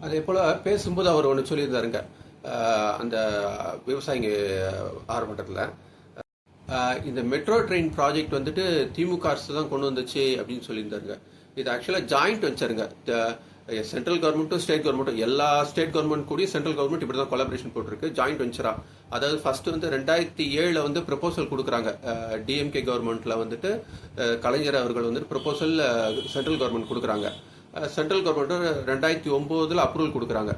அதே போல் பேசும்போது அவர் ஒன்று சொல்லியிருந்தாருங்க. அந்த விவசாயிங்க ஆர்ப்பாட்டத்தில் இந்த மெட்ரோ ட்ரெயின் ப்ராஜெக்ட் வந்துட்டு திமுக அரசு தான் கொண்டு வந்துச்சு அப்படின்னு சொல்லியிருந்தாருங்க. இது ஆக்சுவலாக ஜாயிண்ட் வெஞ்சருங்க. சென்ட்ரல் கவர்மெண்ட்டும் ஸ்டேட் கவர்மெண்ட்டும் எல்லா ஸ்டேட் கவர்மெண்ட் கூடிய சென்ட்ரல் கவர்மெண்ட் இப்படி தான் கொலாபரேஷன் போட்டிருக்கு, ஜாயிண்ட் வெஞ்சரா. அதாவது ஃபர்ஸ்ட் வந்து 2007 வந்து ப்ரப்போசல் கொடுக்குறாங்க. டிஎம்கே கவர்மெண்ட்ல வந்துட்டு கலைஞர் அவர்கள் வந்துட்டு ப்ரப்போசல் சென்ட்ரல் கவர்மெண்ட் கொடுக்குறாங்க. சென்ட்ரல் கவர்மெண்ட் 2009 அப்ரூவல் கொடுக்குறாங்க.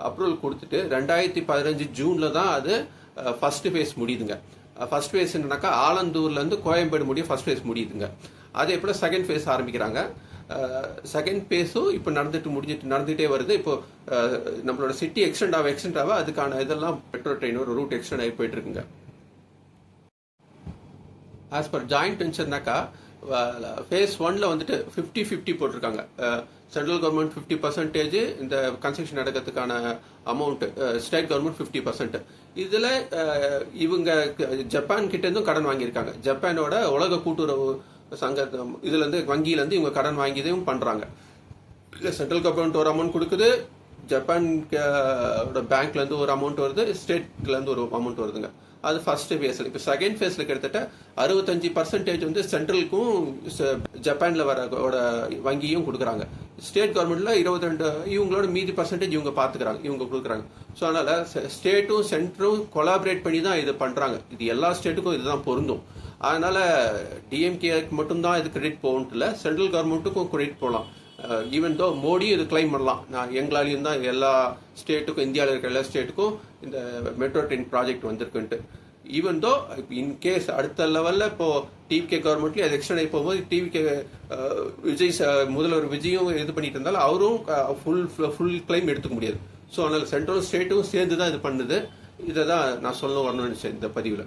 அப்ரூவல் கொடுத்துட்டு 2015 ஜூன்ல தான் அது ஃபர்ஸ்ட் ஃபேஸ் முடியுதுங்க. ஃபர்ஸ்ட் ஃபேஸ் என்னன்னாக்கா ஆலந்தூர்லேருந்து கோயம்பேடு முடிய ஃபர்ஸ்ட் ஃபேஸ் முடியுதுங்க. அதே போல் செகண்ட் ஃபேஸ் ஆரம்பிக்கிறாங்க. செகண்ட் ஃபேஸும் இப்போ நடந்துகிட்டே வருது. இப்போ நம்மளோட சிட்டி எக்ஸ்டெண்ட் ஆக அதுக்கான இதெல்லாம் மெட்ரோ ட்ரெயின் ஒரு ரூட் எக்ஸ்டெண்ட் ஆகி போயிட்டு இருக்குங்க. ஆஸ் பர் ஜாயிண்ட் வெஞ்சர்னாக்கா ஃபேஸ் 1ல வந்துட்டு 50-50 போட்டிருக்காங்க. சென்ட்ரல் கவர்மெண்ட் 50%, இந்த கன்ஸ்ட்ரக்ஷன் நடக்கிறதுக்கான அமௌண்ட் ஸ்டேட் கவர்மெண்ட் 50%. இதில் இவங்க ஜப்பான் கிட்ட இருந்தும் கடன் வாங்கியிருக்காங்க. ஜப்பானோட உலக கூட்டுறவு சங்க இதுலேருந்து வங்கியிலேருந்து இவங்க கடன் வாங்கியதையும் பண்ணுறாங்க. இல்லை சென்ட்ரல் கவர்மெண்ட் ஒரு அமௌண்ட் கொடுக்குது, ஜப்பான் பேங்க்லேருந்து ஒரு அமௌண்ட் வருது, ஸ்டேட்லேருந்து ஒரு அமௌண்ட் வருதுங்க. அது ஃபர்ஸ்ட் ஃபேஸில். இப்போ செகண்ட் ஃபேஸில் கிட்டத்தட்ட 65% வந்து சென்ட்ரலுக்கும் ஜப்பானில் வர வங்கியும் கொடுக்குறாங்க. ஸ்டேட் கவர்மெண்ட்ல 22, இவங்களோட மீதி பர்சன்டேஜ் இவங்க பார்த்துக்கிறாங்க, இவங்க கொடுக்குறாங்க. ஸோ அதனால ஸ்டேட்டும் சென்ட்ரும் கொலாபரேட் பண்ணி தான் இது பண்ணுறாங்க. இது எல்லா ஸ்டேட்டுக்கும் இதுதான் பொருந்தும். அதனால டிஎம்கேக்கு மட்டும்தான் இது கிரெடிட் போகணும் இல்லை, சென்ட்ரல் கவர்மெண்ட்டுக்கும் கிரெடிட் போகலாம். ஈவன் தோ மோடி இது கிளைம் பண்ணலாம், நான் எங்களாலையும் தான் எல்லா ஸ்டேட்டுக்கும், இந்தியாவில் இருக்கிற எல்லா ஸ்டேட்டுக்கும் இந்த மெட்ரோ ட்ரெயின் ப்ராஜெக்ட் வந்திருக்குன்ட்டு. ஈவன் தோ இன்கேஸ் அடுத்த லெவலில் இப்போ டிவிகே கவர்மெண்ட்லேயும் அது எக்ஸ்டெண்ட் ஆகி போகும்போது டிவிகே முதல்வர் விஜயும் இது பண்ணிட்டு இருந்தாலும் அவரும் ஃபுல் கிளைம் எடுத்துக்க முடியாது. ஸோ அதனால சென்ட்ரல் ஸ்டேட்டும் சேர்ந்து தான் இது பண்ணுது. இதை தான் நான் சொல்ல வரணும்னு நினைச்சேன் இந்த பதிவில்.